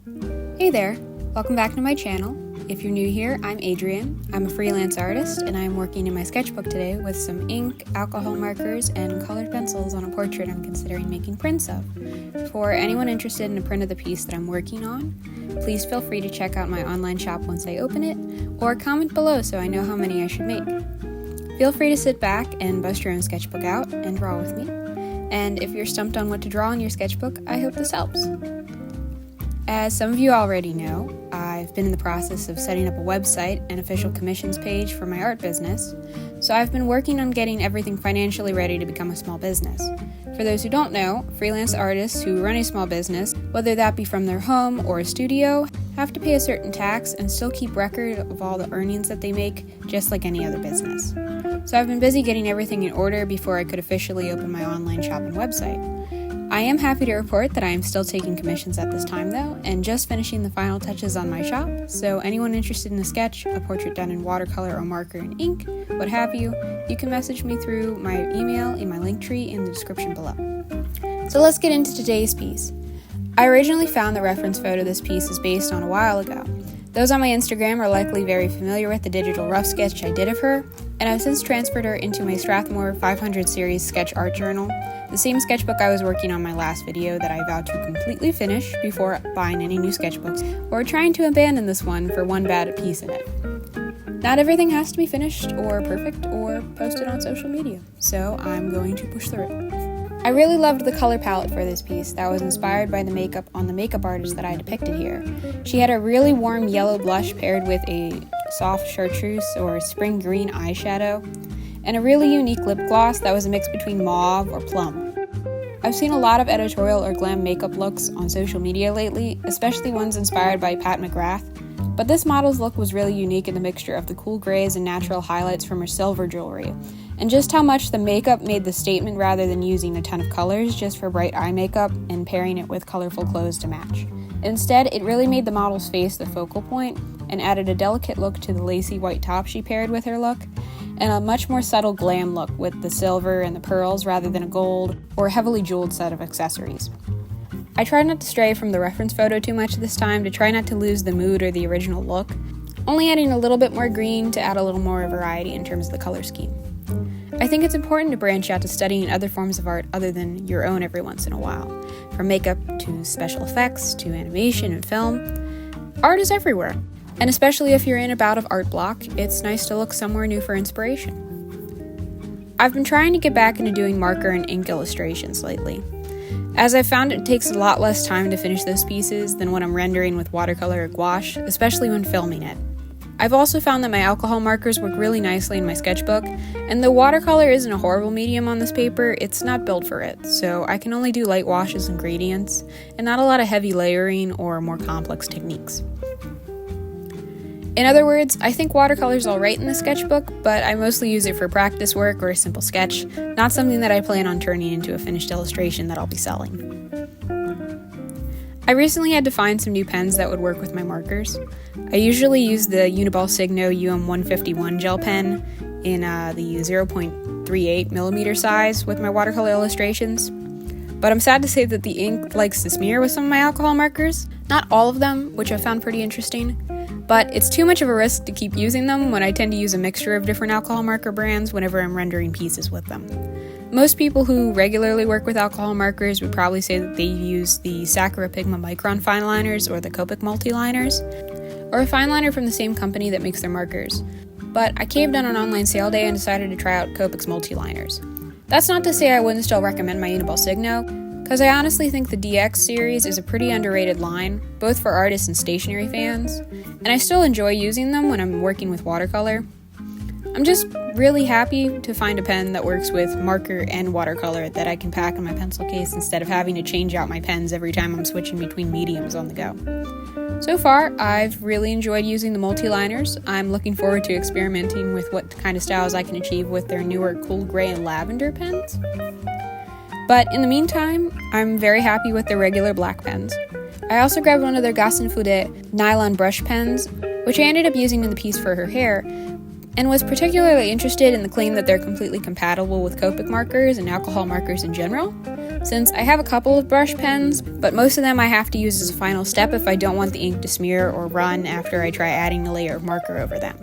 Hey there, welcome back to my channel. If you're new here, I'm Adrienne. I'm a freelance artist and I'm working in my sketchbook today with some ink, alcohol markers, and colored pencils on a portrait I'm considering making prints of. For anyone interested in a print of the piece that I'm working on, please feel free to check out my online shop once I open it, or comment below so I know how many I should make. Feel free to sit back and bust your own sketchbook out and draw with me. And if you're stumped on what to draw in your sketchbook, I hope this helps. As some of you already know, I've been in the process of setting up a website and official commissions page for my art business, so I've been working on getting everything financially ready to become a small business. For those who don't know, freelance artists who run a small business, whether that be from their home or a studio, have to pay a certain tax and still keep record of all the earnings that they make, just like any other business. So I've been busy getting everything in order before I could officially open my online shop and website. I am happy to report that I am still taking commissions at this time though, and just finishing the final touches on my shop, so anyone interested in a sketch, a portrait done in watercolor or marker and ink, what have you, you can message me through my email in my link tree in the description below. So let's get into today's piece. I originally found the reference photo this piece is based on a while ago. Those on my Instagram are likely very familiar with the digital rough sketch I did of her, and I've since transferred her into my Strathmore 500 series sketch art journal, the same sketchbook I was working on my last video that I vowed to completely finish before buying any new sketchbooks, or trying to abandon this one for one bad piece in it. Not everything has to be finished or perfect or posted on social media, so I'm going to push through it. I really loved the color palette for this piece that was inspired by the makeup on the makeup artist that I depicted here. She had a really warm yellow blush paired with a soft chartreuse or spring green eyeshadow, and a really unique lip gloss that was a mix between mauve or plum. I've seen a lot of editorial or glam makeup looks on social media lately, especially ones inspired by Pat McGrath, but this model's look was really unique in the mixture of the cool grays and natural highlights from her silver jewelry, and just how much the makeup made the statement rather than using a ton of colors just for bright eye makeup and pairing it with colorful clothes to match. Instead, it really made the model's face the focal point and added a delicate look to the lacy white top she paired with her look, and a much more subtle glam look with the silver and the pearls rather than a gold or heavily jeweled set of accessories. I tried not to stray from the reference photo too much this time to try not to lose the mood or the original look, only adding a little bit more green to add a little more variety in terms of the color scheme. I think it's important to branch out to studying other forms of art other than your own every once in a while. From makeup to special effects to animation and film, art is everywhere. And especially if you're in a bout of art block, it's nice to look somewhere new for inspiration. I've been trying to get back into doing marker and ink illustrations lately, as I've found it takes a lot less time to finish those pieces than when I'm rendering with watercolor or gouache, especially when filming it. I've also found that my alcohol markers work really nicely in my sketchbook, and though watercolor isn't a horrible medium on this paper, it's not built for it, so I can only do light washes and gradients, and not a lot of heavy layering or more complex techniques. In other words, I think watercolor's alright in the sketchbook, but I mostly use it for practice work or a simple sketch, not something that I plan on turning into a finished illustration that I'll be selling. I recently had to find some new pens that would work with my markers. I usually use the Uni-Ball Signo UM151 gel pen in the 0.38mm size with my watercolor illustrations, but I'm sad to say that the ink likes to smear with some of my alcohol markers. Not all of them, which I found pretty interesting, but it's too much of a risk to keep using them when I tend to use a mixture of different alcohol marker brands whenever I'm rendering pieces with them. Most people who regularly work with alcohol markers would probably say that they use the Sakura Pigment Micron fine liners or the Copic Multiliners, or a fine liner from the same company that makes their markers. But I caved on an online sale day and decided to try out Copic's Multiliners. That's not to say I wouldn't still recommend my Uni-Ball Signo, because I honestly think the DX series is a pretty underrated line, both for artists and stationery fans, and I still enjoy using them when I'm working with watercolor. I'm just really happy to find a pen that works with marker and watercolor that I can pack in my pencil case instead of having to change out my pens every time I'm switching between mediums on the go. So far, I've really enjoyed using the multi-liners. I'm looking forward to experimenting with what kind of styles I can achieve with their newer cool gray and lavender pens. But in the meantime, I'm very happy with their regular black pens. I also grabbed one of their Gasenfude nylon brush pens, which I ended up using in the piece for her hair, and was particularly interested in the claim that they're completely compatible with Copic markers and alcohol markers in general, since I have a couple of brush pens, but most of them I have to use as a final step if I don't want the ink to smear or run after I try adding a layer of marker over them.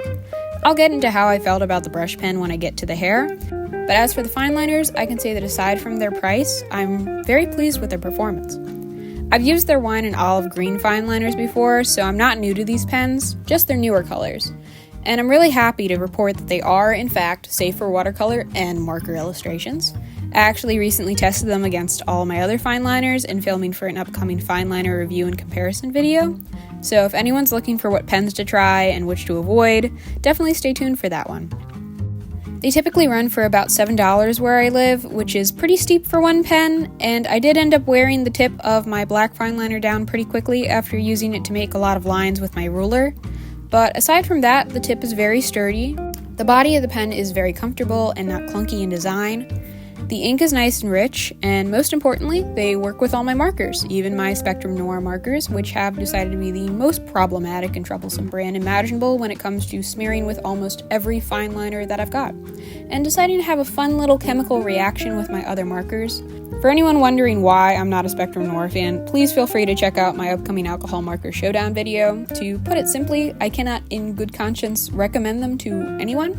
I'll get into how I felt about the brush pen when I get to the hair, but as for the fine liners, I can say that aside from their price, I'm very pleased with their performance. I've used their wine and olive green fine liners before, so I'm not new to these pens, just their newer colors. And I'm really happy to report that they are, in fact, safe for watercolor and marker illustrations. I actually recently tested them against all my other fine liners in filming for an upcoming fine liner review and comparison video. So if anyone's looking for what pens to try and which to avoid, definitely stay tuned for that one. They typically run for about $7 where I live, which is pretty steep for one pen, and I did end up wearing the tip of my black fine liner down pretty quickly after using it to make a lot of lines with my ruler. But aside from that, the tip is very sturdy. The body of the pen is very comfortable and not clunky in design. The ink is nice and rich, and most importantly, they work with all my markers, even my Spectrum Noir markers, which have decided to be the most problematic and troublesome brand imaginable when it comes to smearing with almost every fine liner that I've got, and deciding to have a fun little chemical reaction with my other markers. For anyone wondering why I'm not a Spectrum Noir fan, please feel free to check out my upcoming alcohol marker showdown video. To put it simply, I cannot in good conscience recommend them to anyone.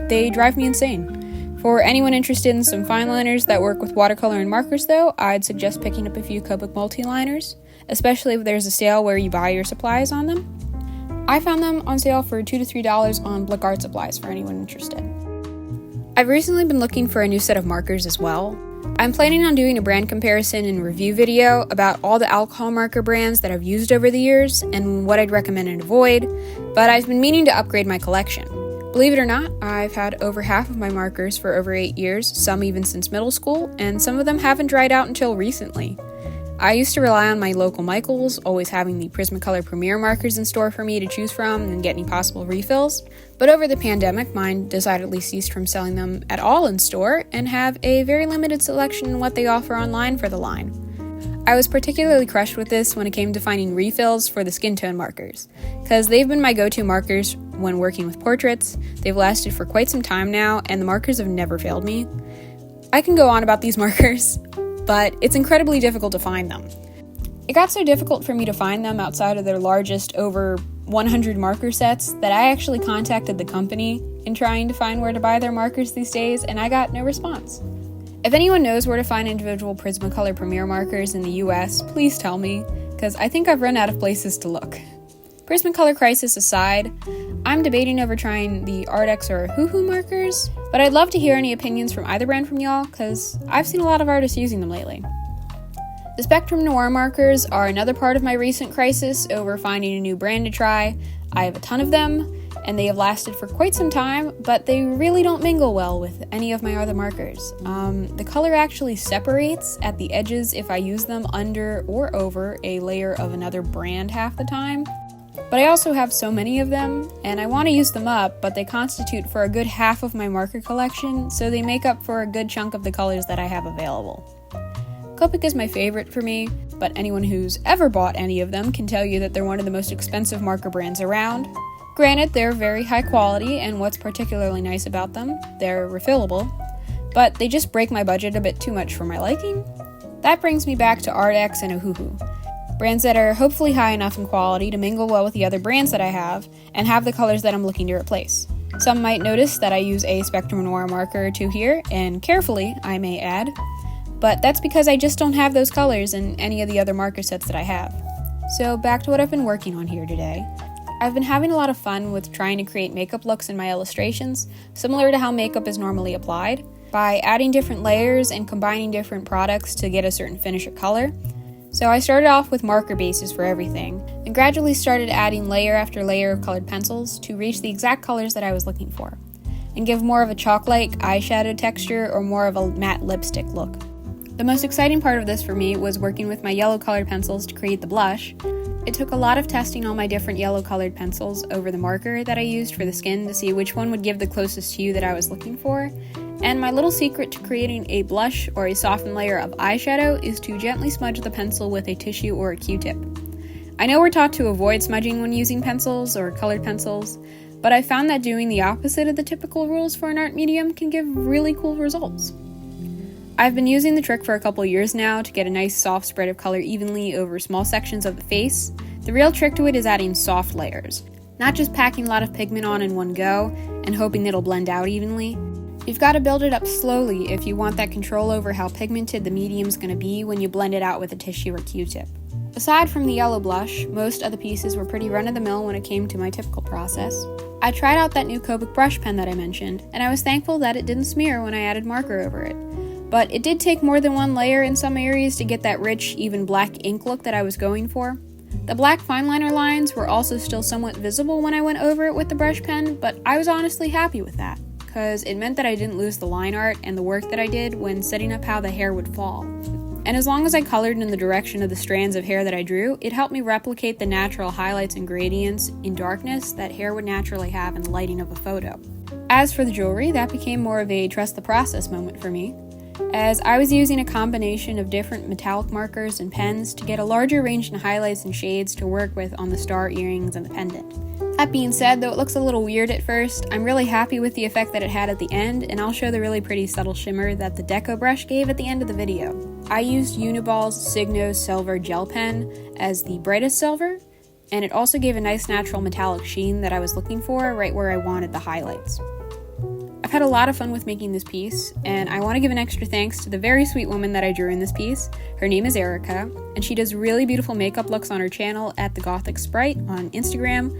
They drive me insane. For anyone interested in some fine liners that work with watercolor and markers though, I'd suggest picking up a few Copic multiliners, especially if there's a sale where you buy your supplies on them. I found them on sale for $2 to $3 on Blick Art Supplies for anyone interested. I've recently been looking for a new set of markers as well. I'm planning on doing a brand comparison and review video about all the alcohol marker brands that I've used over the years and what I'd recommend and avoid, but I've been meaning to upgrade my collection. Believe it or not, I've had over half of my markers for over 8 years, some even since middle school, and some of them haven't dried out until recently. I used to rely on my local Michaels, always having the Prismacolor Premier markers in store for me to choose from and get any possible refills, but over the pandemic, mine decidedly ceased from selling them at all in store and have a very limited selection in what they offer online for the line. I was particularly crushed with this when it came to finding refills for the skin tone markers, because they've been my go-to markers when working with portraits. They've lasted for quite some time now, and the markers have never failed me. I can go on about these markers, but it's incredibly difficult to find them. It got so difficult for me to find them outside of their largest over 100 marker sets that I actually contacted the company in trying to find where to buy their markers these days, and I got no response. If anyone knows where to find individual Prismacolor Premier markers in the US, please tell me, because I think I've run out of places to look. Prismacolor crisis aside, I'm debating over trying the Artex or HYUKOH markers, but I'd love to hear any opinions from either brand from y'all, because I've seen a lot of artists using them lately. The Spectrum Noir markers are another part of my recent crisis over finding a new brand to try. I have a ton of them, and they have lasted for quite some time, but they really don't mingle well with any of my other markers. The color actually separates at the edges if I use them under or over a layer of another brand half the time. But I also have so many of them, and I want to use them up, but they constitute for a good half of my marker collection, so they make up for a good chunk of the colors that I have available. Copic is my favorite for me, but anyone who's ever bought any of them can tell you that they're one of the most expensive marker brands around. Granted, they're very high quality, and what's particularly nice about them, they're refillable, but they just break my budget a bit too much for my liking. That brings me back to Artex and HYUKOH, brands that are hopefully high enough in quality to mingle well with the other brands that I have, and have the colors that I'm looking to replace. Some might notice that I use a Spectrum Noir marker or two here, and carefully, I may add, but that's because I just don't have those colors in any of the other marker sets that I have. So back to what I've been working on here today. I've been having a lot of fun with trying to create makeup looks in my illustrations, similar to how makeup is normally applied, by adding different layers and combining different products to get a certain finish or color. So I started off with marker bases for everything, and gradually started adding layer after layer of colored pencils to reach the exact colors that I was looking for, and give more of a chalk-like eyeshadow texture or more of a matte lipstick look. The most exciting part of this for me was working with my yellow colored pencils to create the blush. It took a lot of testing all my different yellow colored pencils over the marker that I used for the skin to see which one would give the closest hue that I was looking for, and my little secret to creating a blush or a softened layer of eyeshadow is to gently smudge the pencil with a tissue or a Q-tip. I know we're taught to avoid smudging when using pencils or colored pencils, but I found that doing the opposite of the typical rules for an art medium can give really cool results. I've been using the trick for a couple years now to get a nice soft spread of color evenly over small sections of the face. The real trick to it is adding soft layers, not just packing a lot of pigment on in one go and hoping it'll blend out evenly. You've got to build it up slowly if you want that control over how pigmented the medium's going to be when you blend it out with a tissue or Q-tip. Aside from the yellow blush, most of the pieces were pretty run-of-the-mill when it came to my typical process. I tried out that new Copic brush pen that I mentioned, and I was thankful that it didn't smear when I added marker over it. But it did take more than one layer in some areas to get that rich, even black ink look that I was going for. The black fine liner lines were also still somewhat visible when I went over it with the brush pen, but I was honestly happy with that, because it meant that I didn't lose the line art and the work that I did when setting up how the hair would fall. And as long as I colored in the direction of the strands of hair that I drew, it helped me replicate the natural highlights and gradients in darkness that hair would naturally have in the lighting of a photo. As for the jewelry, that became more of a trust the process moment for me, as I was using a combination of different metallic markers and pens to get a larger range in highlights and shades to work with on the star earrings and the pendant. That being said, though it looks a little weird at first, I'm really happy with the effect that it had at the end, and I'll show the really pretty subtle shimmer that the Decobrush gave at the end of the video. I used Uni-Ball's Signo Silver Gel Pen as the brightest silver, and it also gave a nice natural metallic sheen that I was looking for right where I wanted the highlights. I've had a lot of fun with making this piece, and I want to give an extra thanks to the very sweet woman that I drew in this piece. Her name is Erica, and she does really beautiful makeup looks on her channel at The Gothic Sprite on Instagram.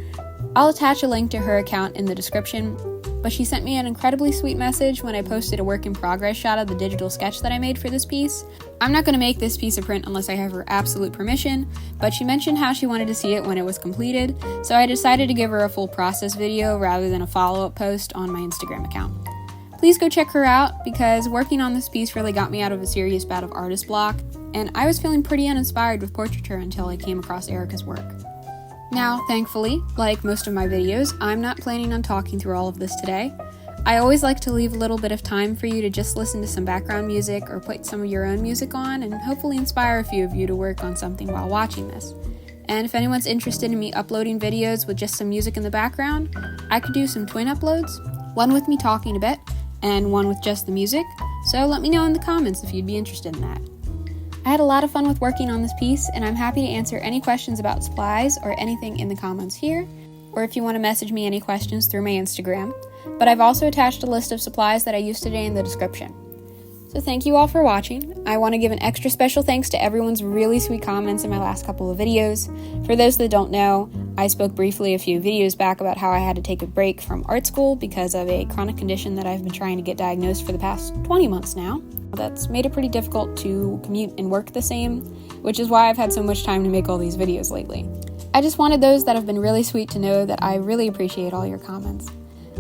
I'll attach a link to her account in the description, but she sent me an incredibly sweet message when I posted a work in progress shot of the digital sketch that I made for this piece. I'm not going to make this piece a print unless I have her absolute permission, but she mentioned how she wanted to see it when it was completed, so I decided to give her a full process video rather than a follow-up post on my Instagram account. Please go check her out, because working on this piece really got me out of a serious bout of artist block, and I was feeling pretty uninspired with portraiture until I came across Erica's work. Now, thankfully, like most of my videos, I'm not planning on talking through all of this today. I always like to leave a little bit of time for you to just listen to some background music or put some of your own music on and hopefully inspire a few of you to work on something while watching this. And if anyone's interested in me uploading videos with just some music in the background, I could do some twin uploads, one with me talking a bit, and one with just the music, so let me know in the comments if you'd be interested in that. I had a lot of fun with working on this piece, and I'm happy to answer any questions about supplies or anything in the comments here, or if you want to message me any questions through my Instagram, but I've also attached a list of supplies that I used today in the description. So thank you all for watching. I want to give an extra special thanks to everyone's really sweet comments in my last couple of videos. For those that don't know, I spoke briefly a few videos back about how I had to take a break from art school because of a chronic condition that I've been trying to get diagnosed for the past 20 months now. That's made it pretty difficult to commute and work the same, which is why I've had so much time to make all these videos lately. I just wanted those that have been really sweet to know that I really appreciate all your comments.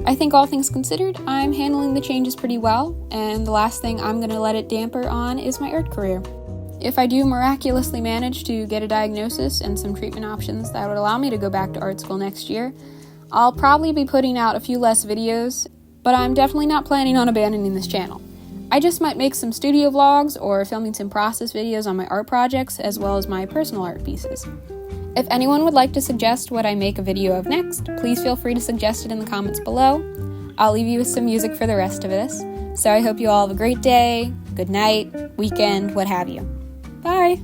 I think all things considered, I'm handling the changes pretty well, and the last thing I'm going to let it damper on is my art career. If I do miraculously manage to get a diagnosis and some treatment options that would allow me to go back to art school next year, I'll probably be putting out a few less videos, but I'm definitely not planning on abandoning this channel. I just might make some studio vlogs or filming some process videos on my art projects as well as my personal art pieces. If anyone would like to suggest what I make a video of next, please feel free to suggest it in the comments below. I'll leave you with some music for the rest of this. So I hope you all have a great day, good night, weekend, what have you. Bye!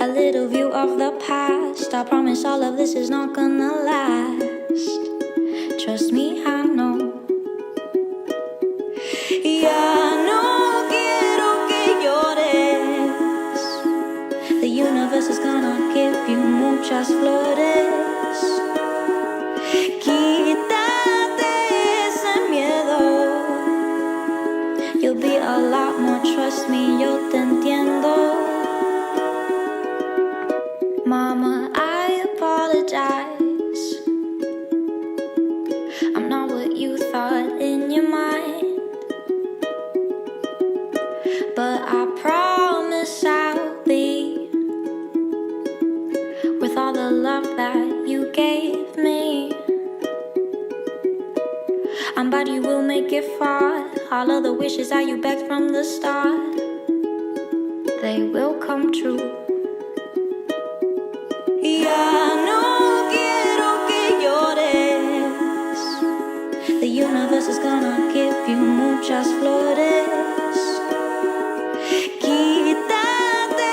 a little view of the past. I promise all of this is not gonna last. Trust me, I know. Ya no quiero que llores. The universe is gonna give you muchas flores. Quítate ese miedo. You'll be a lot more, trust me, yo te entiendo. Mama, I apologize. I'm not what you thought in your mind, but I promise I'll be worth all the love that you gave me. I'm bad, you will make it far. All of the wishes that you begged from the start, they will come true. Ya no quiero que llores. The universe is gonna give you muchas flores. Quítate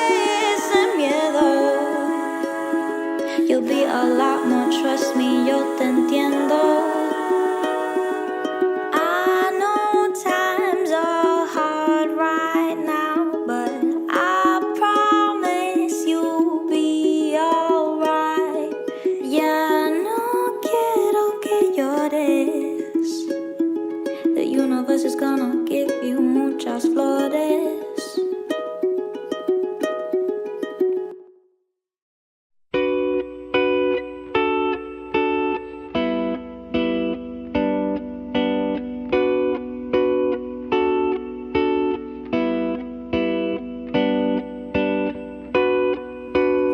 ese miedo. You'll be a lot more, trust me, yo te entiendo. Is gonna give you muchas flores.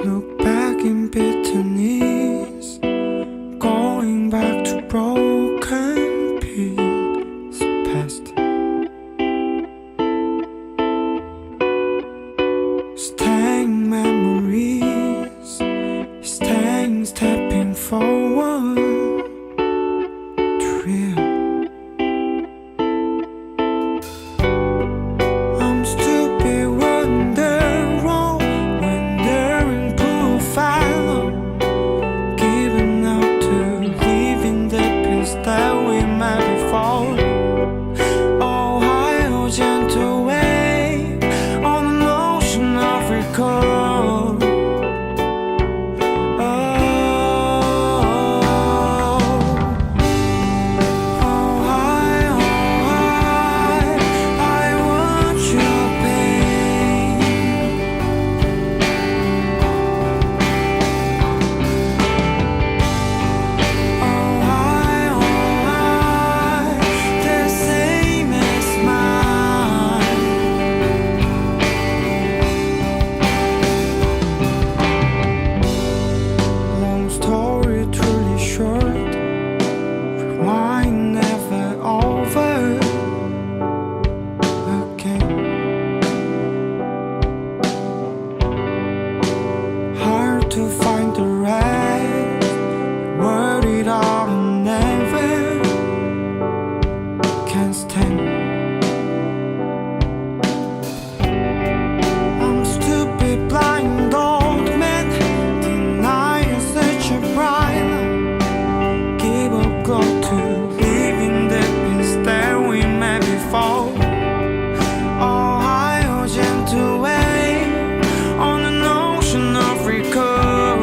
Look back in bitterness, going back to broken pieces past. Staying memories, staying stepping forward to real. I'm stupid, wonder wrong, wondering profile, giving up to leaving the peace that we met before. Oh, hi, gentle wave on an ocean of recall. I want your pain. The same as mine. Long story, truly short. Rewind, never over again. Hard to find the rest. Worried out and never can stand. I'm stupid, blind old man, denying such a bright. Give up, go to living the peace that we met before. Oh, hi, oh, gentle wave on an ocean of recall.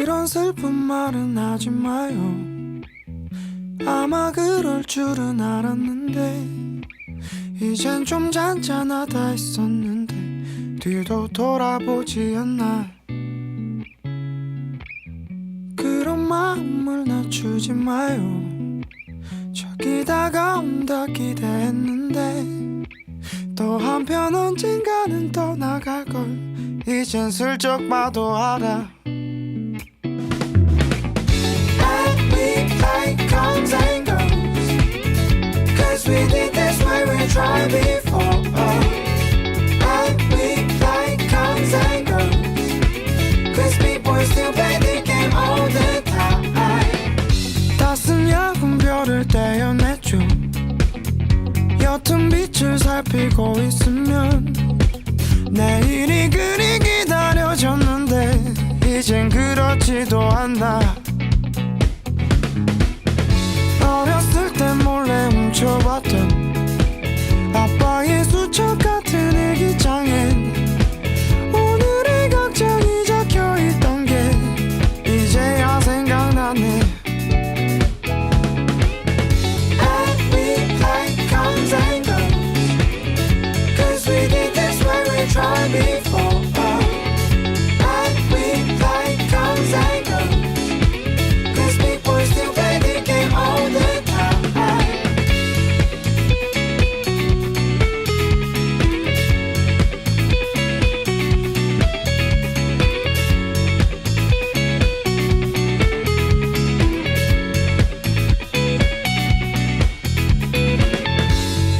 그런 슬픈 말은 하지 마요. 아마 그럴 줄은 알았는데 이젠 좀 잔잔하다 했었는데 뒤도 돌아보지 않나. 그런 마음을 낮추지 마요. 저기 다가온다 기대했는데 또 한편 언젠가는 떠나갈걸 이젠 슬쩍 봐도 알아. We like comes and goes, cause we did this way we tried before. We like comes and goes, cause people still play the game all the time. 따스한 야군 별을 떼어냈죠. 옅은 빛을 살피고 있으면 내일이 그리 기다려졌는데 이젠 그렇지도 않나. 어렸을 땐 몰래 훔쳐봤던 아빠의 수첩 같은 일기장엔 오늘의 걱정이 적혀있던 게 이제야 생각나네. And we like comes and goes, cause we did this way we tried before. And we like comes and goes, cause people still play the game all the time.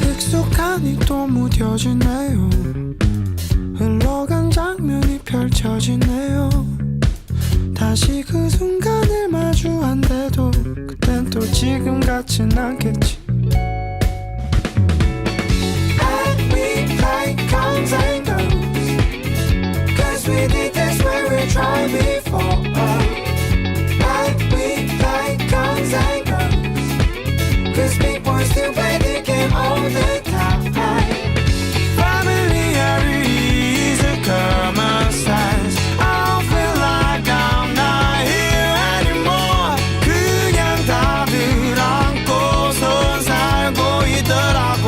익숙하니 또 무뎌지네요. 흘러간 장면이 펼쳐지네요. 다시 그 순간을 마주한데도 그땐 또 지금 같진 않겠지. And we like comes and goes, cause we did this way we tried before. And we like comes and goes, cause people still play the game all the time. Familiarity is a common sense. I don't feel like I'm not here anymore. 그냥 다들 안고선 살고 있더라고.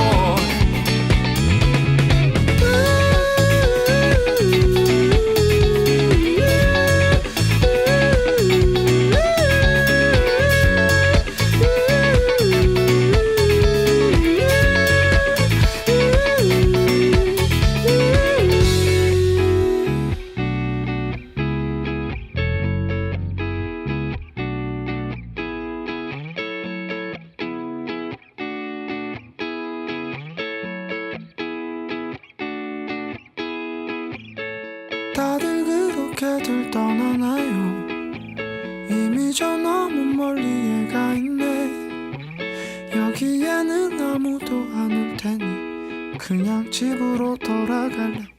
다들 그렇게들 떠나나요? 이미 저 너무 멀리에 가 있네. 여기에는 아무도 안 올 테니 그냥 집으로 돌아갈래.